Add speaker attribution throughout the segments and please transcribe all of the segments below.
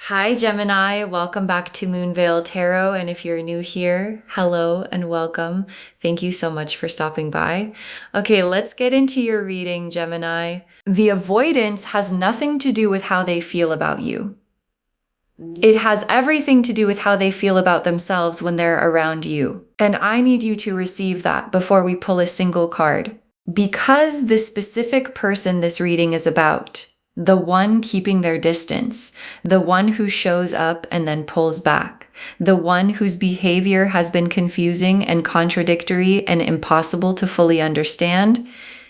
Speaker 1: Hi, Gemini. Welcome back to Moonveil Tarot. And if you're new here, hello and welcome. Thank you so much for stopping by. Okay, let's get into your reading, Gemini. The avoidance has nothing to do with how they feel about you. It has everything to do with how they feel about themselves when they're around you. And I need you to receive that before we pull a single card. Because the specific person this reading is about, the one keeping their distance, the one who shows up and then pulls back, the one whose behavior has been confusing and contradictory and impossible to fully understand,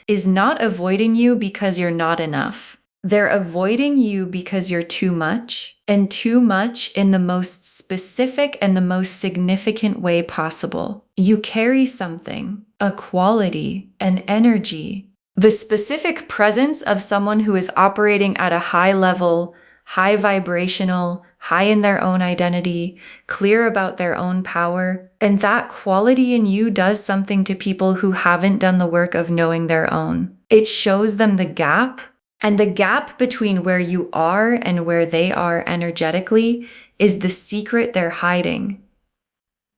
Speaker 1: is not avoiding you because you're not enough. They're avoiding you because you're too much, and too much in the most specific and the most significant way possible. You carry something, a quality, an energy, the specific presence of someone who is operating at a high level, high vibrational, high in their own identity, clear about their own power. And that quality in you does something to people who haven't done the work of knowing their own. It shows them the gap, and the gap between where you are and where they are energetically is the secret they're hiding.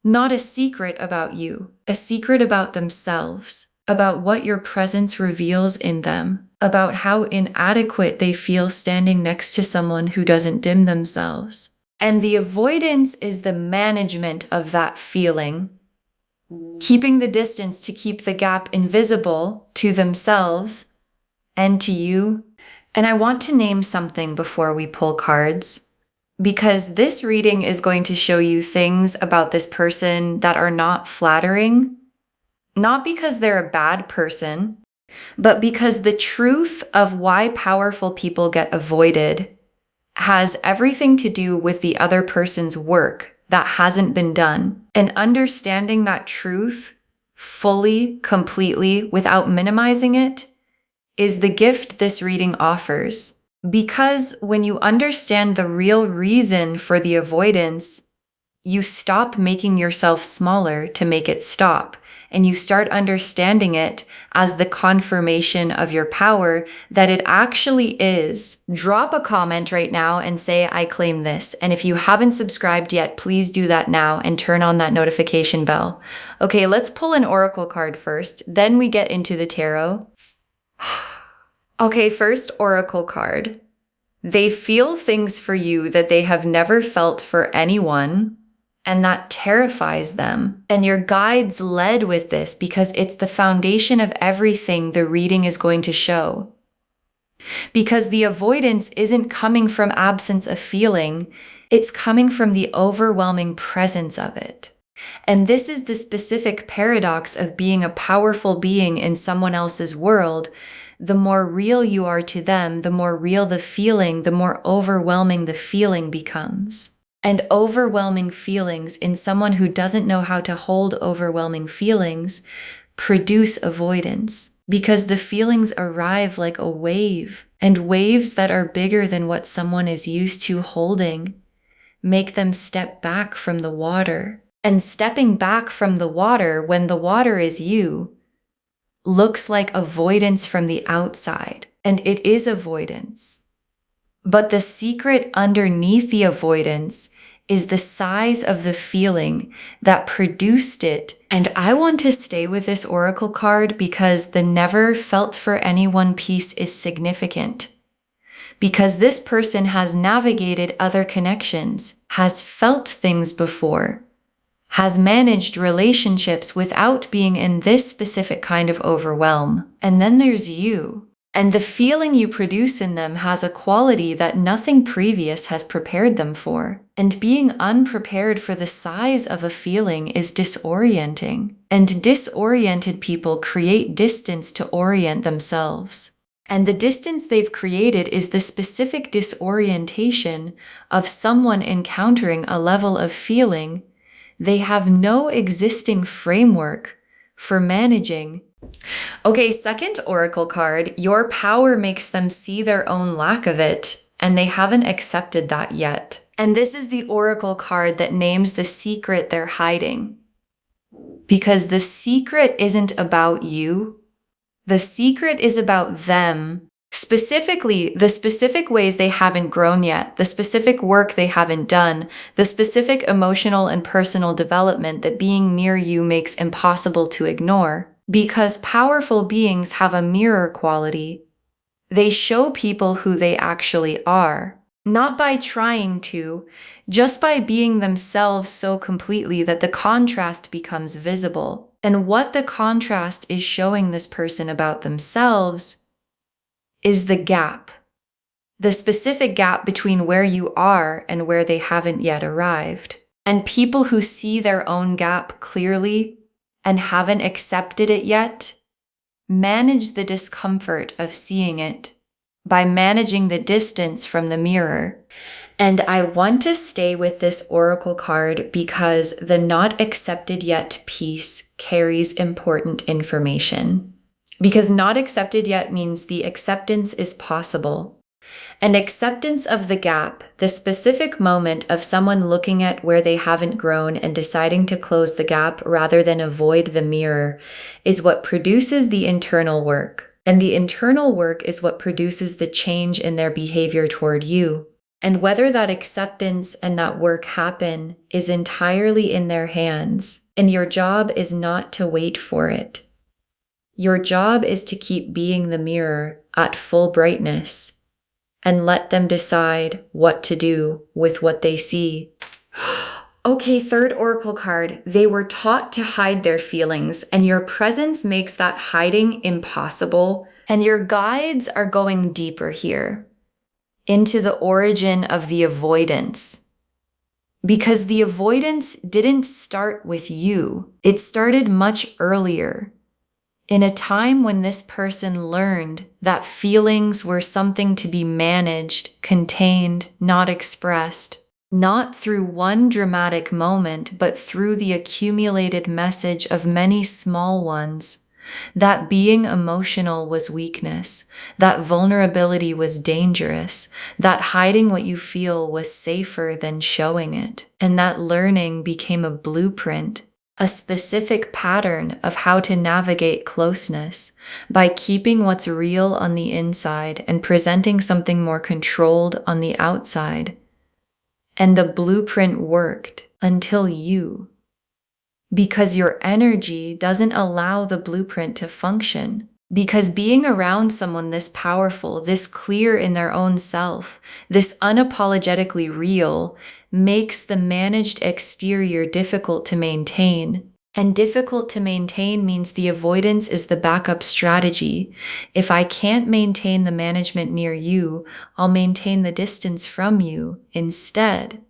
Speaker 1: Not a secret about you, a secret about themselves, about what your presence reveals in them, about how inadequate they feel standing next to someone who doesn't dim themselves. And the avoidance is the management of that feeling, keeping the distance to keep the gap invisible to themselves and to you. And I want to name something before we pull cards, because this reading is going to show you things about this person that are not flattering. Not because they're a bad person, but because the truth of why powerful people get avoided has everything to do with the other person's work that hasn't been done. And understanding that truth fully, completely, without minimizing it, is the gift this reading offers. Because when you understand the real reason for the avoidance, you stop making yourself smaller to make it stop. And you start understanding it as the confirmation of your power that it actually is. Drop a comment right now and say, I claim this. And if you haven't subscribed yet, please do that now and turn on that notification bell. Okay, let's pull an oracle card first. Then we get into the tarot. Okay, first oracle card. They feel things for you that they have never felt for anyone. And that terrifies them. And your guides led with this because it's the foundation of everything the reading is going to show. Because the avoidance isn't coming from absence of feeling, it's coming from the overwhelming presence of it. And this is the specific paradox of being a powerful being in someone else's world. The more real you are to them, the more real the feeling, the more overwhelming the feeling becomes. And overwhelming feelings in someone who doesn't know how to hold overwhelming feelings produce avoidance, because the feelings arrive like a wave, and waves that are bigger than what someone is used to holding make them step back from the water. And stepping back from the water when the water is you looks like avoidance from the outside, and it is avoidance. But the secret underneath the avoidance is the size of the feeling that produced it. And I want to stay with this oracle card because the never felt for anyone piece is significant. Because this person has navigated other connections, has felt things before, has managed relationships without being in this specific kind of overwhelm. And then there's you. And the feeling you produce in them has a quality that nothing previous has prepared them for. And being unprepared for the size of a feeling is disorienting. And disoriented people create distance to orient themselves. And the distance they've created is the specific disorientation of someone encountering a level of feeling they have no existing framework for managing. Okay, second oracle card. Your power makes them see their own lack of it, and they haven't accepted that yet. And this is the oracle card that names the secret they're hiding. Because the secret isn't about you. The secret is about them Specifically, the specific ways they haven't grown yet, the specific work they haven't done, the specific emotional and personal development that being near you makes impossible to ignore. Because powerful beings have a mirror quality. They show people who they actually are, not by trying to, just by being themselves so completely that the contrast becomes visible. And what the contrast is showing this person about themselves is the gap, the specific gap between where you are and where they haven't yet arrived. And people who see their own gap clearly and haven't accepted it yet, manage the discomfort of seeing it by managing the distance from the mirror. And I want to stay with this oracle card because the not accepted yet piece carries important information. Because not accepted yet means the acceptance is possible. And acceptance of the gap, the specific moment of someone looking at where they haven't grown and deciding to close the gap rather than avoid the mirror, is what produces the internal work. And the internal work is what produces the change in their behavior toward you. And whether that acceptance and that work happen is entirely in their hands. And your job is not to wait for it. Your job is to keep being the mirror at full brightness and let them decide what to do with what they see. Okay, third oracle card. They were taught to hide their feelings, and your presence makes that hiding impossible. And your guides are going deeper here into the origin of the avoidance. Because the avoidance didn't start with you. It started much earlier. In a time when this person learned that feelings were something to be managed, contained, not expressed, not through one dramatic moment, but through the accumulated message of many small ones, that being emotional was weakness, that vulnerability was dangerous, that hiding what you feel was safer than showing it, and that learning became a blueprint, a specific pattern of how to navigate closeness by keeping what's real on the inside and presenting something more controlled on the outside. And the blueprint worked until you. Because your energy doesn't allow the blueprint to function. Because being around someone this powerful, this clear in their own self, this unapologetically real, makes the managed exterior difficult to maintain. And difficult to maintain means the avoidance is the backup strategy. If I can't maintain the management near you, I'll maintain the distance from you instead.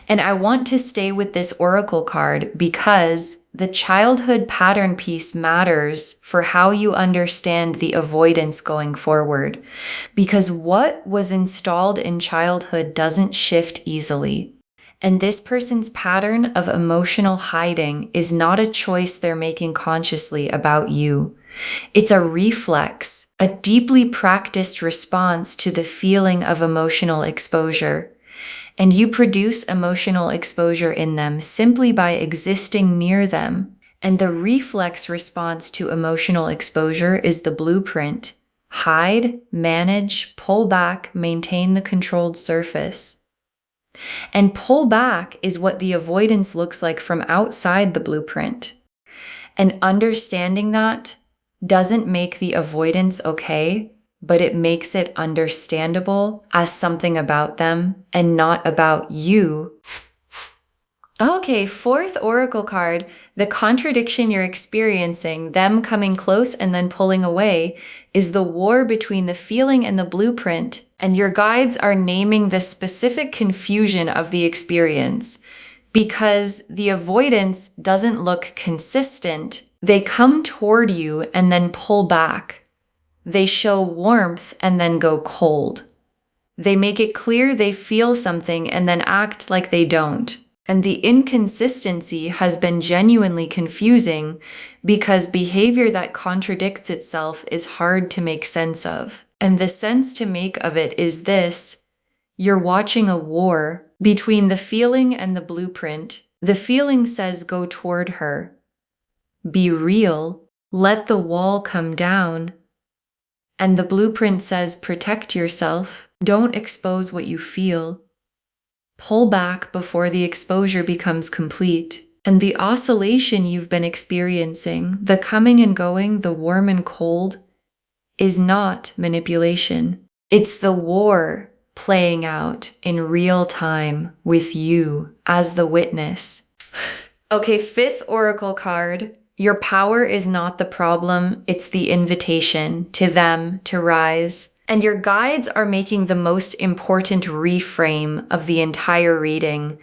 Speaker 1: And I want to stay with this oracle card because the childhood pattern piece matters for how you understand the avoidance going forward. Because what was installed in childhood doesn't shift easily. And this person's pattern of emotional hiding is not a choice they're making consciously about you. It's a reflex, a deeply practiced response to the feeling of emotional exposure. And you produce emotional exposure in them simply by existing near them. And the reflex response to emotional exposure is the blueprint. Hide, manage, pull back, maintain the controlled surface. And pull back is what the avoidance looks like from outside the blueprint. And understanding that doesn't make the avoidance okay, but it makes it understandable as something about them and not about you. Okay, fourth oracle card, the contradiction you're experiencing, them coming close and then pulling away, is the war between the feeling and the blueprint. And your guides are naming the specific confusion of the experience because the avoidance doesn't look consistent. They come toward you and then pull back. They show warmth and then go cold. They make it clear they feel something and then act like they don't. And the inconsistency has been genuinely confusing because behavior that contradicts itself is hard to make sense of. And the sense to make of it is this: you're watching a war between the feeling and the blueprint. The feeling says go toward her. Be real. Let the wall come down. And the blueprint says, protect yourself. Don't expose what you feel. Pull back before the exposure becomes complete. And the oscillation you've been experiencing, the coming and going, the warm and cold, is not manipulation. It's the war playing out in real time with you as the witness. Okay, fifth oracle card. Your power is not the problem, it's the invitation to them to rise. And your guides are making the most important reframe of the entire reading,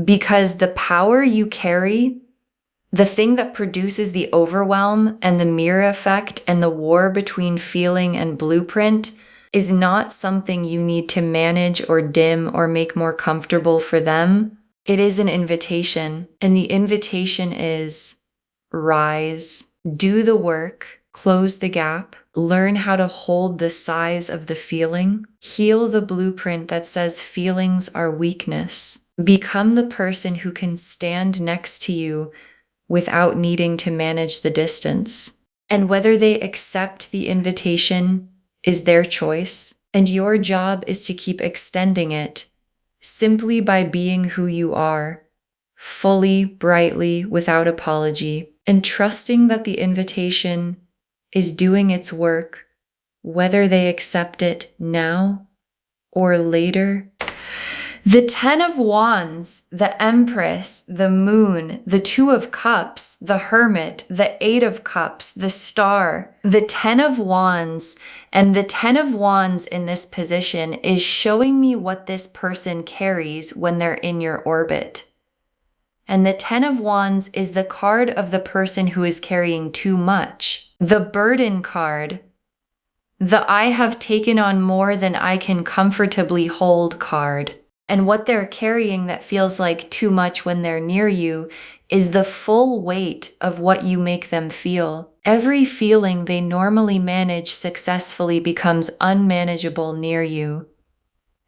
Speaker 1: because the power you carry, the thing that produces the overwhelm and the mirror effect and the war between feeling and blueprint, is not something you need to manage or dim or make more comfortable for them. It is an invitation, and the invitation is rise, do the work, close the gap, learn how to hold the size of the feeling, heal the blueprint that says feelings are weakness, become the person who can stand next to you without needing to manage the distance. And whether they accept the invitation is their choice, and your job is to keep extending it simply by being who you are, fully, brightly, without apology, and trusting that the invitation is doing its work, whether they accept it now or later. The Ten of Wands, the Empress, the Moon, the Two of Cups, the Hermit, the Eight of Cups, the Star, the Ten of Wands, and the Ten of Wands in this position is showing me what this person carries when they're in your orbit. And the Ten of Wands is the card of the person who is carrying too much. The burden card, the I have taken on more than I can comfortably hold card. And what they're carrying that feels like too much when they're near you is the full weight of what you make them feel. Every feeling they normally manage successfully becomes unmanageable near you.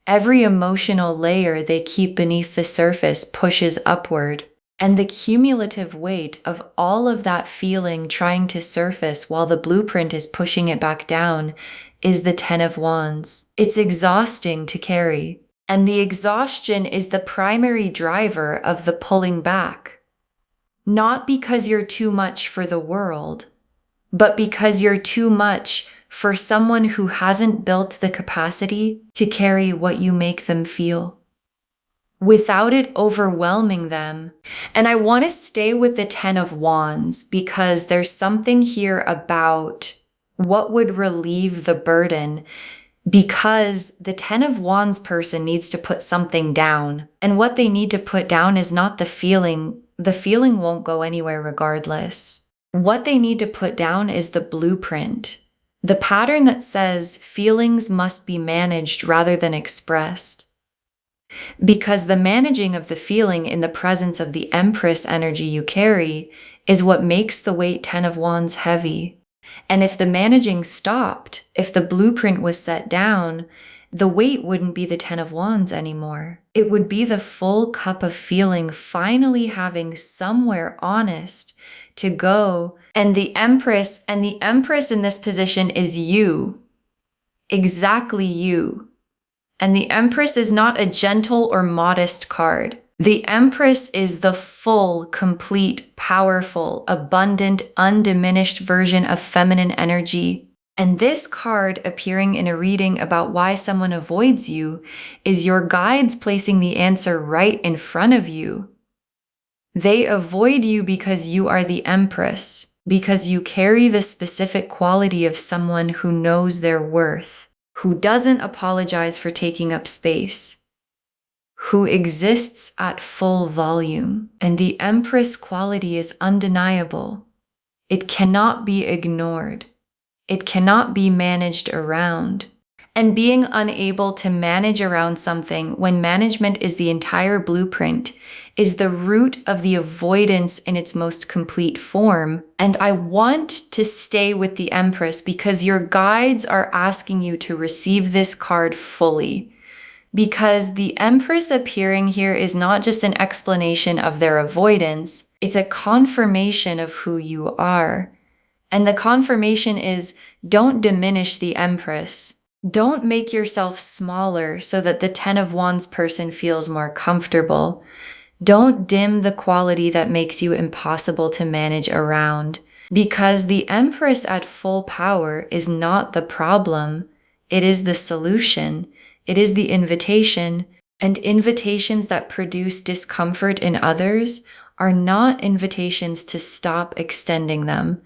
Speaker 1: Every emotional layer they keep beneath the surface pushes upward. And the cumulative weight of all of that feeling trying to surface while the blueprint is pushing it back down is the Ten of Wands. It's exhausting to carry. And the exhaustion is the primary driver of the pulling back. Not because you're too much for the world, but because you're too much for someone who hasn't built the capacity to carry what you make them feel, without it overwhelming them. And I want to stay with the Ten of Wands because there's something here about what would relieve the burden, because the Ten of Wands person needs to put something down. And what they need to put down is not the feeling. The feeling won't go anywhere regardless. What they need to put down is the blueprint, the pattern that says feelings must be managed rather than expressed. Because the managing of the feeling in the presence of the Empress energy you carry is what makes the weight Ten of Wands heavy. And if the managing stopped, if the blueprint was set down, the weight wouldn't be the Ten of Wands anymore. It would be the full cup of feeling finally having somewhere honest to go. And the Empress in this position is you. Exactly you. And the Empress is not a gentle or modest card. The Empress is the full, complete, powerful, abundant, undiminished version of feminine energy. And this card appearing in a reading about why someone avoids you is your guides placing the answer right in front of you. They avoid you because you are the Empress, because you carry the specific quality of someone who knows their worth, who doesn't apologize for taking up space, who exists at full volume. And the Empress quality is undeniable. It cannot be ignored. It cannot be managed around. And being unable to manage around something when management is the entire blueprint is the root of the avoidance in its most complete form. And I want to stay with the Empress because your guides are asking you to receive this card fully. Because the Empress appearing here is not just an explanation of their avoidance, it's a confirmation of who you are. And the confirmation is, don't diminish the Empress. Don't make yourself smaller so that the Ten of Wands person feels more comfortable. Don't dim the quality that makes you impossible to manage around. Because the Empress at full power is not the problem. It is the solution. It is the invitation. And invitations that produce discomfort in others are not invitations to stop extending them.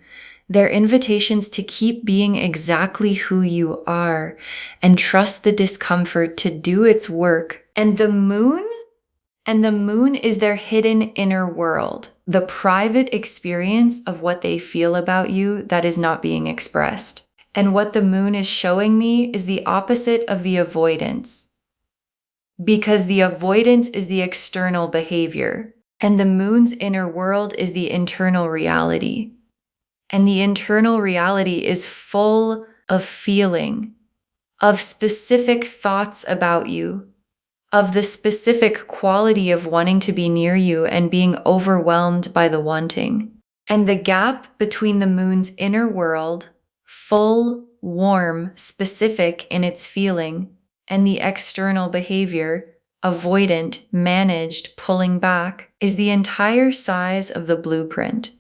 Speaker 1: They're invitations to keep being exactly who you are and trust the discomfort to do its work. And the moon is their hidden inner world, the private experience of what they feel about you that is not being expressed. And what the moon is showing me is the opposite of the avoidance. Because the avoidance is the external behavior, and the moon's inner world is the internal reality. And the internal reality is full of feeling, of specific thoughts about you, of the specific quality of wanting to be near you and being overwhelmed by the wanting. And the gap between the moon's inner world, full, warm, specific in its feeling, and the external behavior, avoidant, managed, pulling back, is the entire size of the blueprint.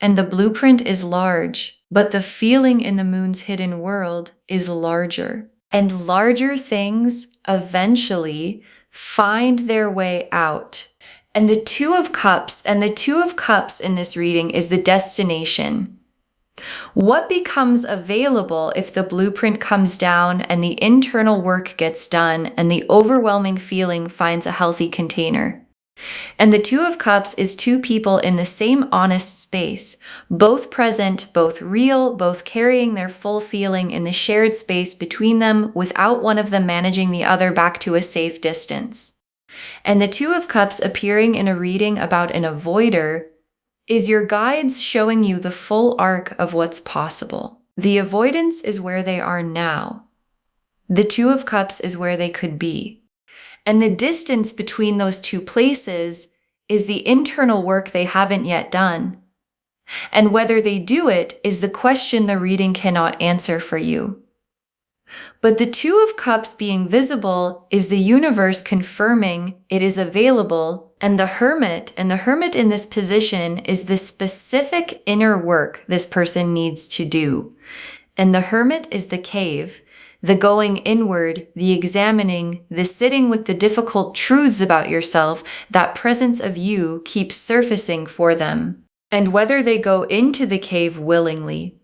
Speaker 1: And the blueprint is large, but the feeling in the moon's hidden world is larger. And larger things eventually find their way out. And the Two of Cups in this reading is the destination. What becomes available if the blueprint comes down and the internal work gets done and the overwhelming feeling finds a healthy container? And the Two of Cups is two people in the same honest space, both present, both real, both carrying their full feeling in the shared space between them without one of them managing the other back to a safe distance. And the Two of Cups appearing in a reading about an avoider is your guides showing you the full arc of what's possible. The avoidance is where they are now. The Two of Cups is where they could be. And the distance between those two places is the internal work they haven't yet done. And whether they do it is the question the reading cannot answer for you. But the Two of Cups being visible is the universe confirming it is available, and the Hermit in this position is the specific inner work this person needs to do. And the Hermit is the cave, the going inward, the examining, the sitting with the difficult truths about yourself. That presence of you keeps surfacing for them. And whether they go into the cave willingly,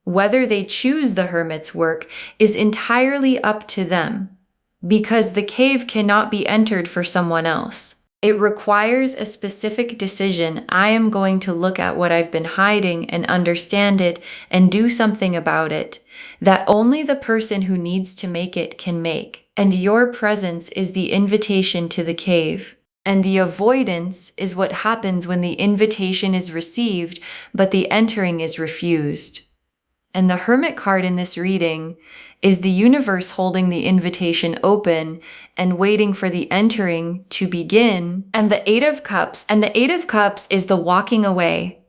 Speaker 1: whether they choose the Hermit's work, is entirely up to them, because the cave cannot be entered for someone else. It requires a specific decision. I am going to look at what I've been hiding and understand it and do something about it, that only the person who needs to make it can make. And your presence is the invitation to the cave. And the avoidance is what happens when the invitation is received, but the entering is refused. And the Hermit card in this reading is the universe holding the invitation open and waiting for the entering to begin. And the Eight of Cups is the walking away.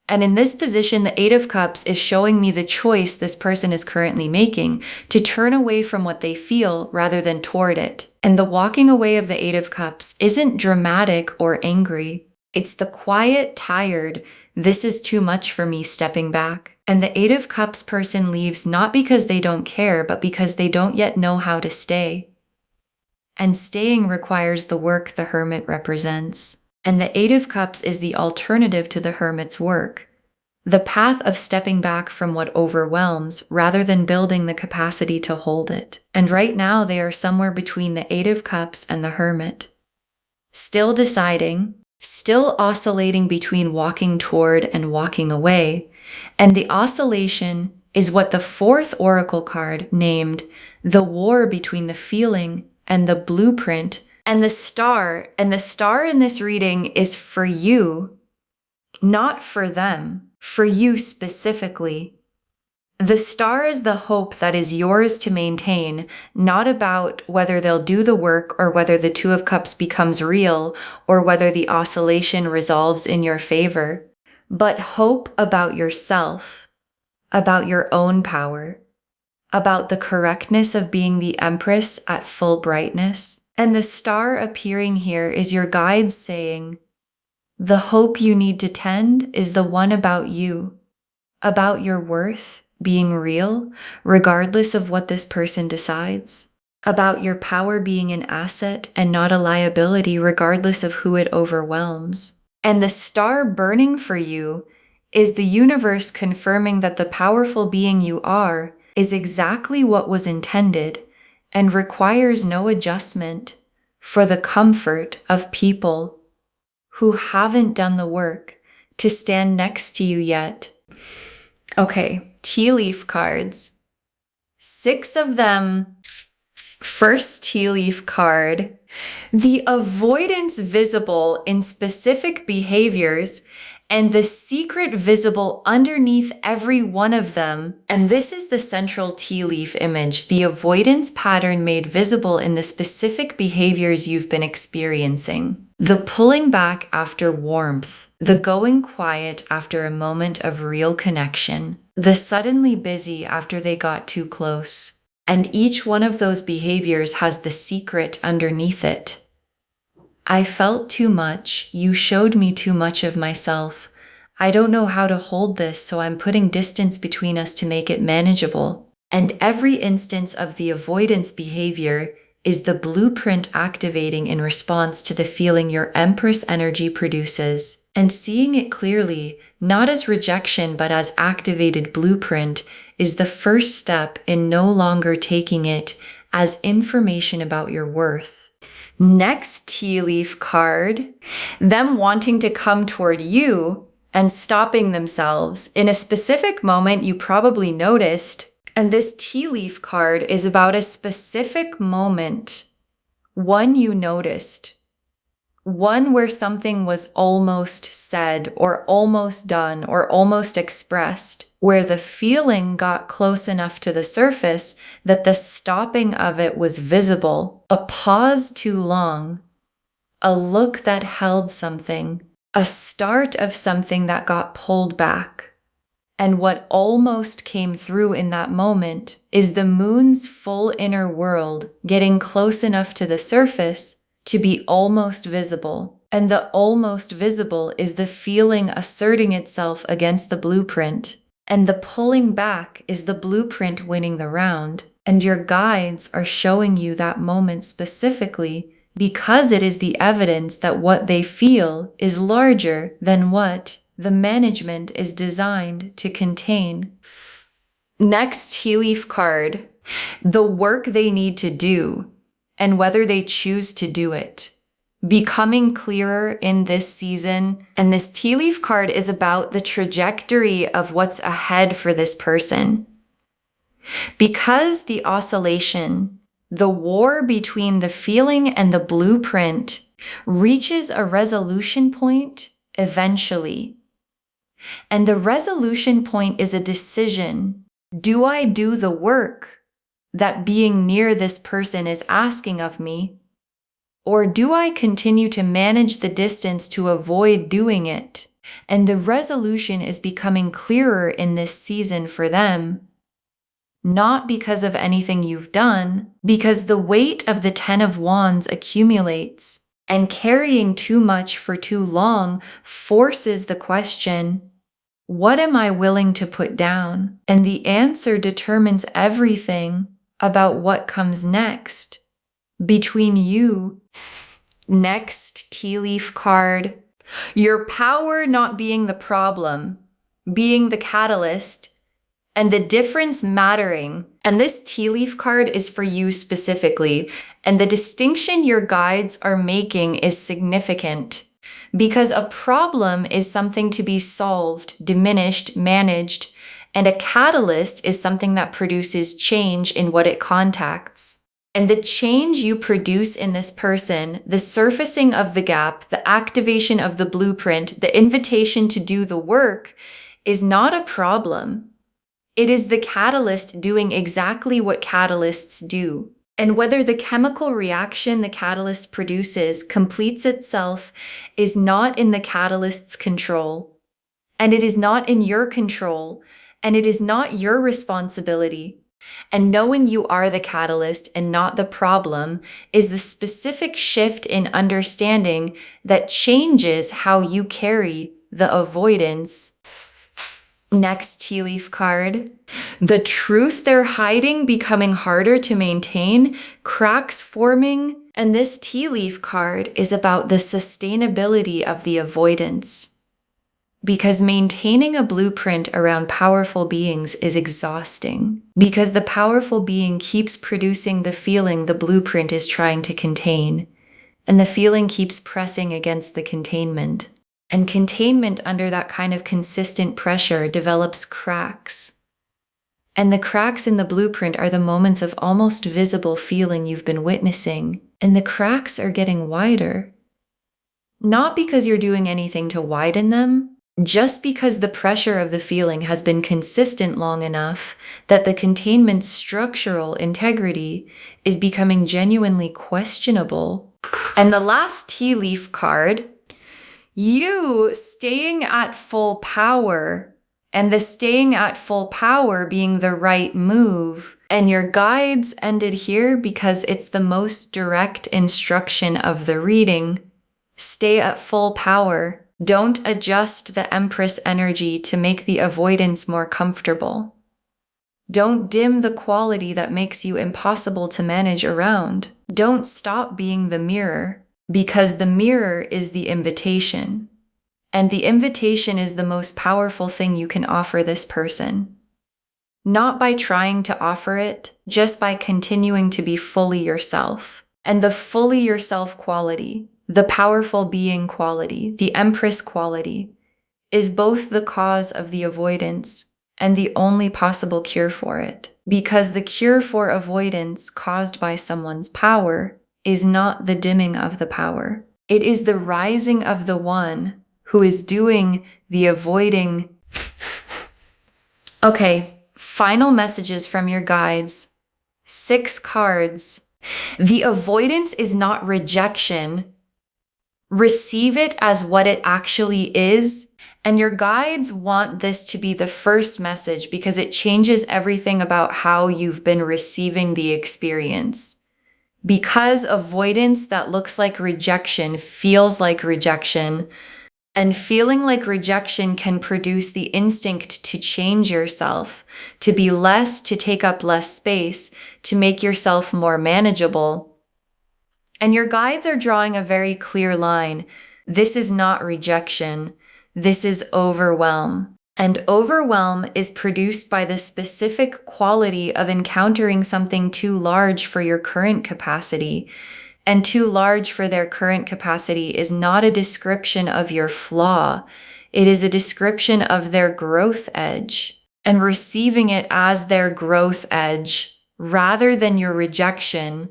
Speaker 1: And in this position, the Eight of Cups is showing me the choice this person is currently making to turn away from what they feel rather than toward it. And the walking away of the Eight of Cups isn't dramatic or angry. It's the quiet, tired, this is too much for me stepping back. And the Eight of Cups person leaves not because they don't care, but because they don't yet know how to stay. And staying requires the work the Hermit represents. And the Eight of Cups is the alternative to the Hermit's work, the path of stepping back from what overwhelms rather than building the capacity to hold it. And right now they are somewhere between the Eight of Cups and the Hermit. Still deciding, still oscillating between walking toward and walking away. And the oscillation is what the fourth oracle card named the war between the feeling and the blueprint. And the star in this reading is for you, not for them, for you specifically. The star is the hope that is yours to maintain, not about whether they'll do the work or whether the Two of Cups becomes real or whether the oscillation resolves in your favor, but hope about yourself. about your own power, about the correctness of being the Empress at full brightness. And the star appearing here is your guide saying, the hope you need to tend is the one about you, about your worth being real, regardless of what this person decides, about your power being an asset and not a liability, regardless of who it overwhelms. And the star burning for you is the universe confirming that the powerful being you are is exactly what was intended and requires no adjustment for the comfort of people who haven't done the work to stand next to you yet. Okay, tea leaf cards. 6 of them. First tea leaf card, the avoidance visible in specific behaviors and the secret visible underneath every one of them. And this is the central tea leaf image, the avoidance pattern made visible in the specific behaviors you've been experiencing. The pulling back after warmth, the going quiet after a moment of real connection, the suddenly busy after they got too close. And each one of those behaviors has the secret underneath it. I felt too much. You showed me too much of myself. I don't know how to hold this, so I'm putting distance between us to make it manageable. And every instance of the avoidance behavior is the blueprint activating in response to the feeling your Empress energy produces. And seeing it clearly, not as rejection but as activated blueprint, is the first step in no longer taking it as information about your worth. Next tea leaf card, them wanting to come toward you and stopping themselves in a specific moment you probably noticed. And this tea leaf card is about a specific moment, one you noticed, one where something was almost said or almost done or almost expressed, where the feeling got close enough to the surface that the stopping of it was visible, a pause too long, a look that held something, a start of something that got pulled back. And what almost came through in that moment is the moon's full inner world getting close enough to the surface to be almost visible. And the almost visible is the feeling asserting itself against the blueprint. And the pulling back is the blueprint winning the round. And your guides are showing you that moment specifically because it is the evidence that what they feel is larger than what the management is designed to contain. Next tea leaf card, the work they need to do and whether they choose to do it. Becoming clearer in this season. And this tea leaf card is about the trajectory of what's ahead for this person. Because the oscillation, the war between the feeling and the blueprint reaches a resolution point eventually. And the resolution point is a decision. Do I do the work that being near this person is asking of me? Or do I continue to manage the distance to avoid doing it? And the resolution is becoming clearer in this season for them. Not because of anything you've done, because the weight of the 10 of Wands accumulates, and carrying too much for too long forces the question, what am I willing to put down? And the answer determines everything about what comes next between you. Next tea leaf card, your power not being the problem, being the catalyst, and the difference mattering. And this tea leaf card is for you specifically. And the distinction your guides are making is significant because a problem is something to be solved, diminished, managed, and a catalyst is something that produces change in what it contacts. And the change you produce in this person, the surfacing of the gap, the activation of the blueprint, the invitation to do the work is not a problem. It is the catalyst doing exactly what catalysts do. And whether the chemical reaction the catalyst produces completes itself is not in the catalyst's control. And it is not in your control. and it is not your responsibility. And knowing you are the catalyst and not the problem is the specific shift in understanding that changes how you carry the avoidance. Next tea leaf card. The truth they're hiding becoming harder to maintain, cracks forming, and this tea leaf card is about the sustainability of the avoidance. Because maintaining a blueprint around powerful beings is exhausting. Because the powerful being keeps producing the feeling the blueprint is trying to contain, and the feeling keeps pressing against the containment. And containment under that kind of consistent pressure develops cracks. And the cracks in the blueprint are the moments of almost visible feeling you've been witnessing, and the cracks are getting wider. Not because you're doing anything to widen them, just because the pressure of the feeling has been consistent long enough that the containment's structural integrity is becoming genuinely questionable. And the last tea leaf card, you staying at full power, and the staying at full power being the right move. And your guides ended here because it's the most direct instruction of the reading. Stay at full power. Don't adjust the Empress energy to make the avoidance more comfortable. Don't dim the quality that makes you impossible to manage around. Don't stop being the mirror, because the mirror is the invitation. And the invitation is the most powerful thing you can offer this person. Not by trying to offer it, just by continuing to be fully yourself. And the fully yourself quality, the powerful being quality, the Empress quality, is both the cause of the avoidance and the only possible cure for it. Because the cure for avoidance caused by someone's power is not the dimming of the power. It is the rising of the one who is doing the avoiding. Okay, final messages from your guides. 6 cards. The avoidance is not rejection. Receive it as what it actually is. And your guides want this to be the first message because it changes everything about how you've been receiving the experience. Because avoidance that looks like rejection feels like rejection, and feeling like rejection can produce the instinct to change yourself, to be less, to take up less space, to make yourself more manageable. And your guides are drawing a very clear line. This is not rejection. This is overwhelm. And overwhelm is produced by the specific quality of encountering something too large for your current capacity. And too large for their current capacity is not a description of your flaw. It is a description of their growth edge. And receiving it as their growth edge, rather than your rejection,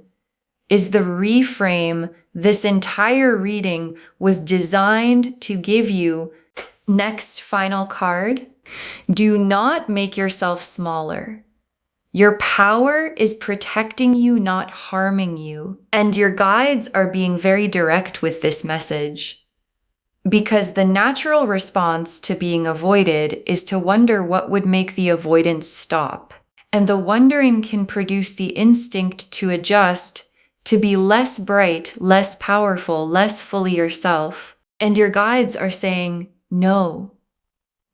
Speaker 1: is the reframe this entire reading was designed to give you. Next final card. Do not make yourself smaller. Your power is protecting you, not harming you. And your guides are being very direct with this message. Because the natural response to being avoided is to wonder what would make the avoidance stop. And the wondering can produce the instinct to adjust, to be less bright, less powerful, less fully yourself. And your guides are saying, no,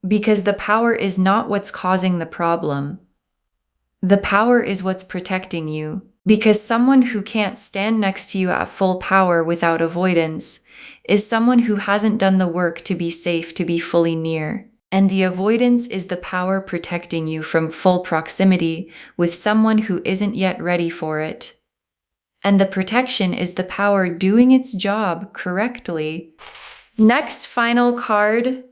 Speaker 1: because the power is not what's causing the problem. The power is what's protecting you, because someone who can't stand next to you at full power without avoidance is someone who hasn't done the work to be safe, to be fully near. And the avoidance is the power protecting you from full proximity with someone who isn't yet ready for it. And the protection is the power doing its job correctly. Next final card.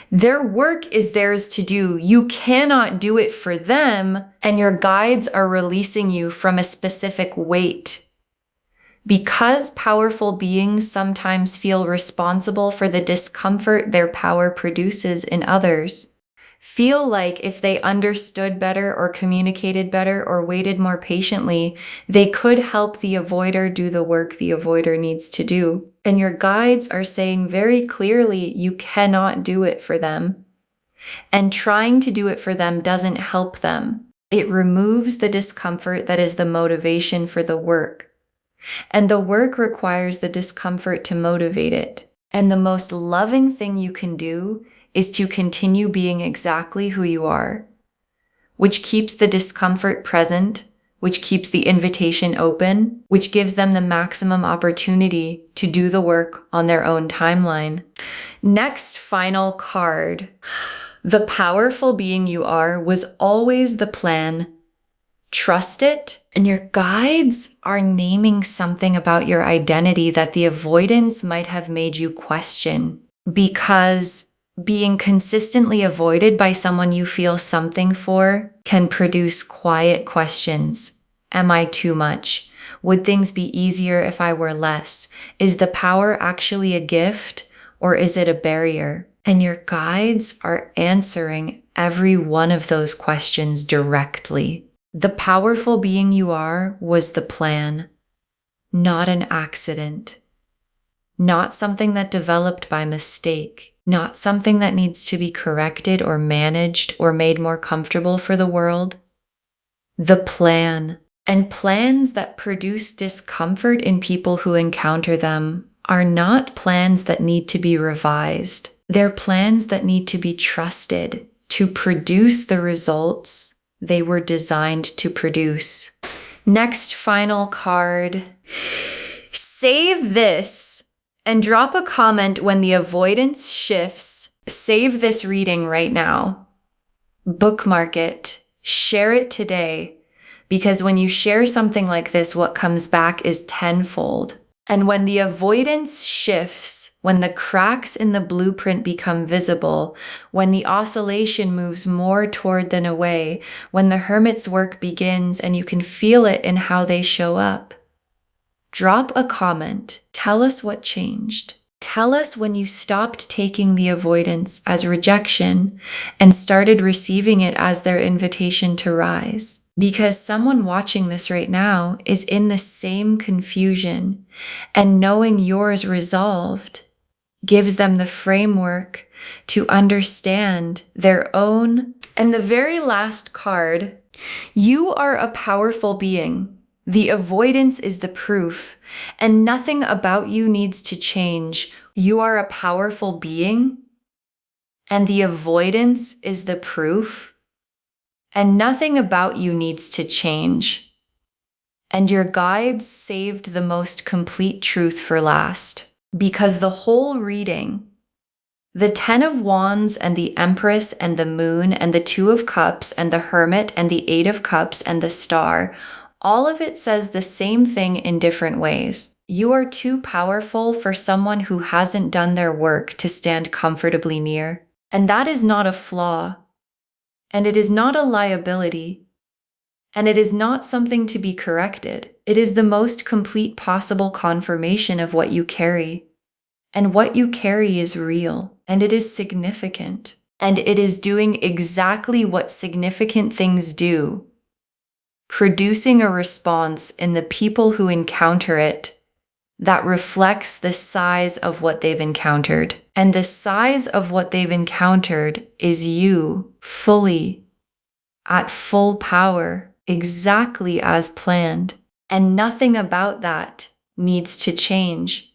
Speaker 1: Their work is theirs to do. You cannot do it for them, and your guides are releasing you from a specific weight. Because powerful beings sometimes feel responsible for the discomfort their power produces in others, feel like if they understood better or communicated better or waited more patiently, they could help the avoider do the work the avoider needs to do. And your guides are saying very clearly you cannot do it for them. and trying to do it for them doesn't help them. It removes the discomfort that is the motivation for the work. And the work requires the discomfort to motivate it. And the most loving thing you can do is to continue being exactly who you are, which keeps the discomfort present, which keeps the invitation open, which gives them the maximum opportunity to do the work on their own timeline. Next, final card. The powerful being you are was always the plan. Trust it. And your guides are naming something about your identity that the avoidance might have made you question, because being consistently avoided by someone you feel something for can produce quiet questions. Am I too much? Would things be easier if I were less? Is the power actually a gift, or is it a barrier? And your guides are answering every one of those questions directly. The powerful being you are was the plan, not an accident, not something that developed by mistake, not something that needs to be corrected or managed or made more comfortable for the world. The plan. And plans that produce discomfort in people who encounter them are not plans that need to be revised. They're plans that need to be trusted to produce the results they were designed to produce. Next, final card. Save this and drop a comment when the avoidance shifts. Save this reading right now. Bookmark it. Share it today. Because when you share something like this, what comes back is tenfold. And when the avoidance shifts, when the cracks in the blueprint become visible, when the oscillation moves more toward than away, when the hermit's work begins and you can feel it in how they show up, drop a comment. Tell us what changed. Tell us when you stopped taking the avoidance as rejection and started receiving it as their invitation to rise. Because someone watching this right now is in the same confusion, and knowing yours resolved gives them the framework to understand their own. And the very last card, you are a powerful being. The avoidance is the proof, and nothing about you needs to change. You are a powerful being, and the avoidance is the proof. And nothing about you needs to change. And your guides saved the most complete truth for last. Because the whole reading, the 10 of Wands and the Empress and the Moon and the 2 of Cups and the Hermit and the 8 of Cups and the Star, all of it says the same thing in different ways. You are too powerful for someone who hasn't done their work to stand comfortably near. And that is not a flaw. And it is not a liability, and it is not something to be corrected. It is the most complete possible confirmation of what you carry. And what you carry is real, and it is significant, and it is doing exactly what significant things do, producing a response in the people who encounter it that reflects the size of what they've encountered. And the size of what they've encountered is you fully, at full power, exactly as planned. And nothing about that needs to change.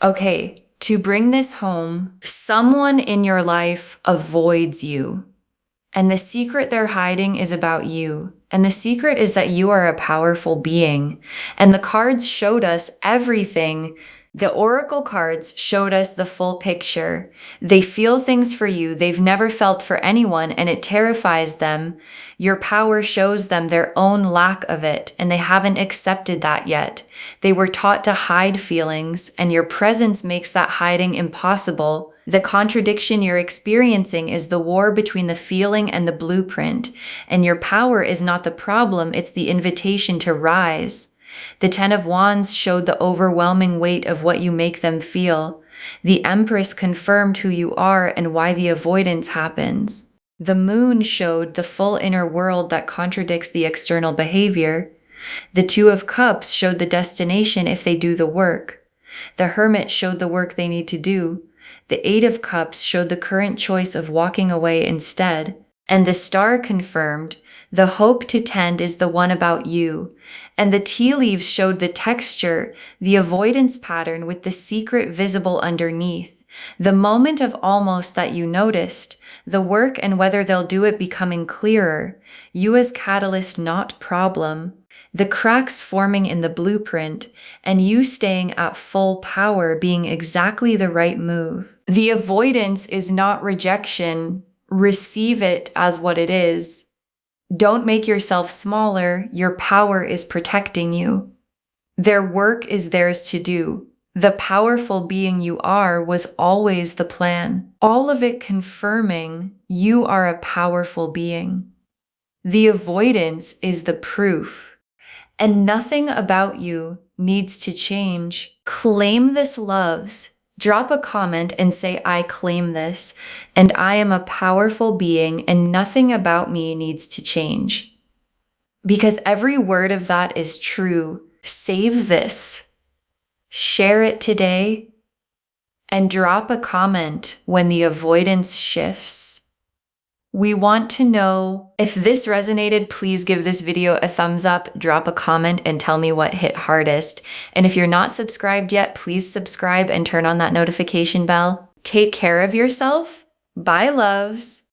Speaker 1: Okay, to bring this home, someone in your life avoids you. And the secret they're hiding is about you. And the secret is that you are a powerful being. And the cards showed us everything. The oracle cards showed us the full picture. They feel things for you they've never felt for anyone, and it terrifies them. Your power shows them their own lack of it, and they haven't accepted that yet. They were taught to hide feelings, and your presence makes that hiding impossible. The contradiction you're experiencing is the war between the feeling and the blueprint, and your power is not the problem, it's the invitation to rise. The 10 of Wands showed the overwhelming weight of what you make them feel. The Empress confirmed who you are and why the avoidance happens. The Moon showed the full inner world that contradicts the external behavior. The 2 of Cups showed the destination if they do the work. The Hermit showed the work they need to do. The Eight of Cups showed the current choice of walking away instead. And the Star confirmed, the hope to tend is the one about you. And the tea leaves showed the texture, the avoidance pattern with the secret visible underneath. The moment of almost that you noticed, the work and whether they'll do it becoming clearer, you as catalyst, not problem. The cracks forming in the blueprint, and you staying at full power being exactly the right move. The avoidance is not rejection. Receive it as what it is. Don't make yourself smaller. Your power is protecting you. Their work is theirs to do. The powerful being you are was always the plan. All of it confirming you are a powerful being. The avoidance is the proof. And nothing about you needs to change. Claim this, loves. Drop a comment and say, I claim this, and I am a powerful being, and nothing about me needs to change. Because every word of that is true. Save this. Share it today, and drop a comment when the avoidance shifts. We want to know if this resonated. Please give this video a thumbs up, drop a comment, and tell me what hit hardest. And if you're not subscribed yet, please subscribe and turn on that notification bell. Take care of yourself. Bye, loves.